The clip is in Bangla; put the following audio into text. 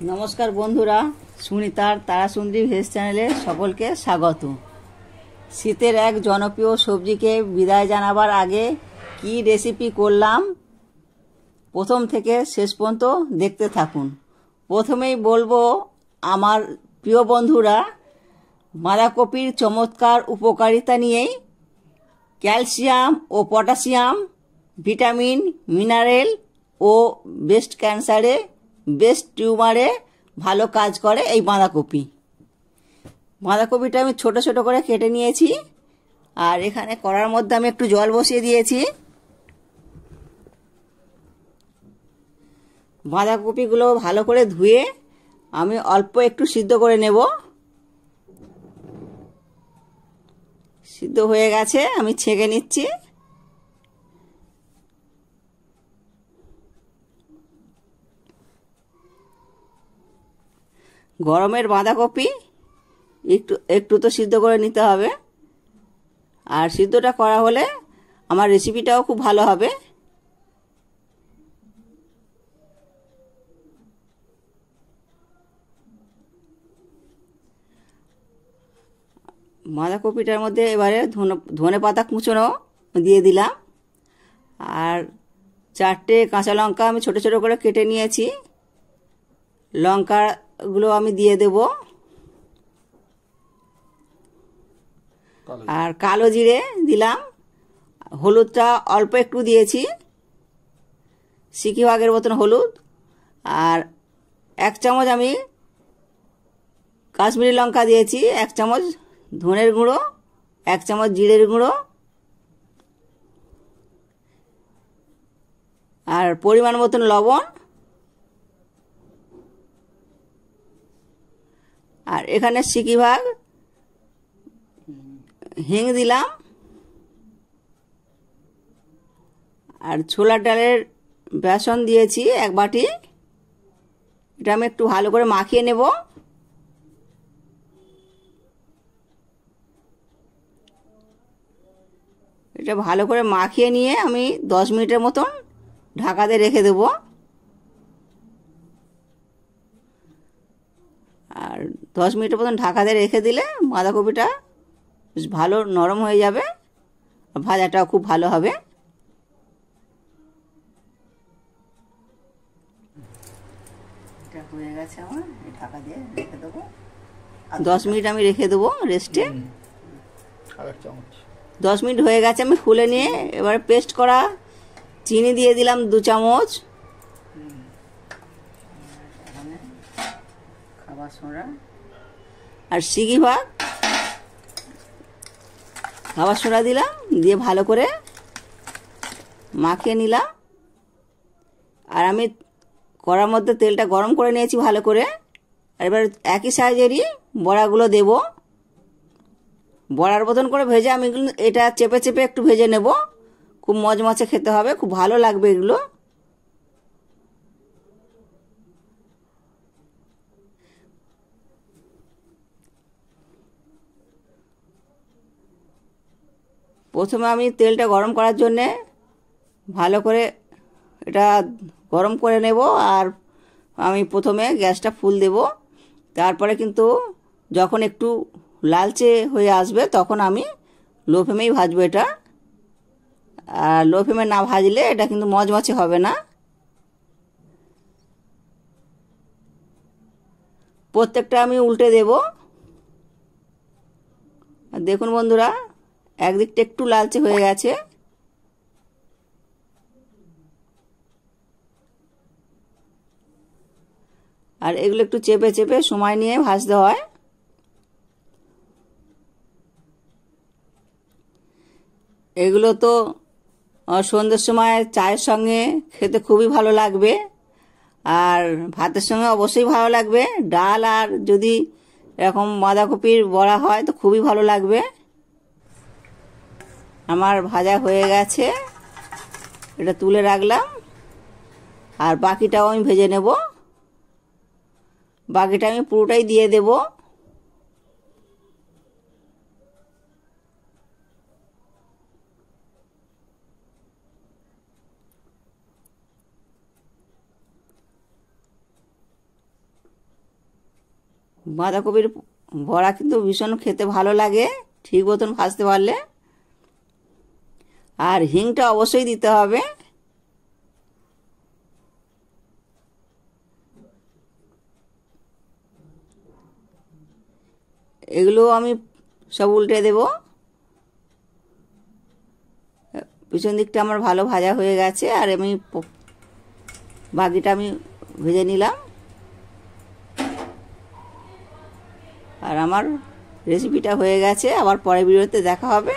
নমস্কার বন্ধুরা, সুনিতার তারাসুন্দরী ভেজ চ্যানেলে সকলকে স্বাগত। শীতের এক জনপ্রিয় সবজিকে বিদায় জানাবার আগে কি রেসিপি করলাম প্রথম থেকে শেষ পর্যন্ত দেখতে থাকুন। প্রথমেই বলবো, আমার প্রিয় বন্ধুরা, বাঁধাকপির চমৎকার উপকারিতা নিয়েই ক্যালসিয়াম ও পটাশিয়াম, ভিটামিন, মিনারেল ও ব্রেস্ট ক্যান্সারে, ব্রেস্ট টিউমারে ভালো কাজ করে এই বাঁধাকপিটা আমি ছোট ছোট করে কেটে নিয়েছি। আর এখানে কড়ার মধ্যে আমি একটু জল বসিয়ে দিয়েছি। বাঁধাকপিগুলো ভালো করে ধুয়ে আমি অল্প একটু সিদ্ধ করে নেব। সিদ্ধ হয়ে গেছে, আমি ছেঁকে নিচ্ছি। গরমের বাঁধাকপি একটু একটু তো সিদ্ধ করে নিতে হবে। আর সিদ্ধটা করা হলে আমার রেসিপিটাও খুব ভালো হবে। বাঁধাকপিটার মধ্যে এবারে ধনে পাতা কুচনো দিয়ে দিলাম। আর 4টে কাঁচা লঙ্কা আমি ছোট ছোট করে কেটে নিয়েছি, লঙ্কাগুলো আমি দিয়ে দেব। আর কালো জিরে দিলাম। হলুদটা অল্প একটু দিয়েছি, সিকি ভাগের মতন হলুদ। আর 1 চামচ আমি কাশ্মীরি লঙ্কা দিয়েছি, 1 চামচ ধনের গুঁড়ো, 1 চামচ জিরের গুঁড়ো, আর পরিমাণ মতন লবণ। আর এখানে সিকি ভাগ হিং দিলাম। আর ছোলার ডালের বেসন দিয়েছি 1 বাটি। এটা আমি একটু ভালো করে মাখিয়ে নেব। এটা ভালো করে মাখিয়ে নিয়ে আমি 10 মিনিটের মতন ঢাকা দিয়ে রেখে দেব। আর 10 মিনিটের মতন ঢাকা দিয়ে রেখে দিলে বাঁধাকপিটা বেশ ভালো নরম হয়ে যাবে, ভাজাটাও খুব ভালো হবে। এটা হয়ে গেছে, আমার ঢাকা দিয়ে রেখে দেবো। 10 মিনিট আমি রেখে দেবো রেস্টে। 10 মিনিট হয়ে গেছে, আমি খুলে নিয়ে এবারে পেস্ট করা চিনি দিয়ে দিলাম 2 চামচ। খাবার সোডা আর সিকি ভাগ খাবার সোডা দিলাম, দিয়ে ভালো করে মাখিয়ে নিলাম। আর আমি কড়ার মধ্যে তেলটা গরম করে নিয়েছি ভালো করে। আর এবার একই সাইজেরই বড়াগুলো দেব। বড়ার মতন করে ভেজে আমি এটা চেপে চেপে একটু ভেজে নেব। খুব মজমচে খেতে হবে, খুব ভালো লাগবে এগুলো। প্রথমে আমি তেলটা গরম করার জন্যে ভালো করে এটা গরম করে নেব। আর আমি প্রথমে গ্যাসটা ফুল দেব। তারপরে কিন্তু যখন একটু লালচে হয়ে আসবে তখন আমি লো ফ্লেমেই ভাজবো এটা। আর লো ফ্লেমে না ভাজলে এটা কিন্তু মজমচে হবে না। প্রত্যেকটা আমি উল্টে দেব। আর দেখুন বন্ধুরা, একদিকটা একটু লালচে হয়ে গেছে। আর এগুলো একটু চেপে চেপে সময় নিয়ে ভাজতে হয়। এগুলো তো সন্ধ্যের সময় চায়ের সঙ্গে খেতে খুবই ভালো লাগবে। আর ভাতের সঙ্গে অবশ্যই ভালো লাগবে। ডাল আর যদি এরকম বাঁধাকপির বড়া হয় তো খুবই ভালো লাগবে। আমার ভাজা হয়ে গেছে, এটা তুলে রাখলাম। আর বাকিটাও আমি ভেজে নেব। বাকিটা আমি পুরোটাই দিয়ে দেব। বাঁধাকপির বড়া কিন্তু ভীষণ খেতে ভালো লাগে ঠিক মতন ভাজতে পারলে। আর হিংটা অবশ্যই দিতে হবে। এগুলো আমি সব উল্টে দেব। পিছন দিকটা আমার ভালো ভাজা হয়ে গেছে, আর আমি বাকিটা আমি ভেজে নিলাম। আর আমার রেসিপিটা হয়ে গেছে। আবার পরের ভিডিওতে দেখা হবে।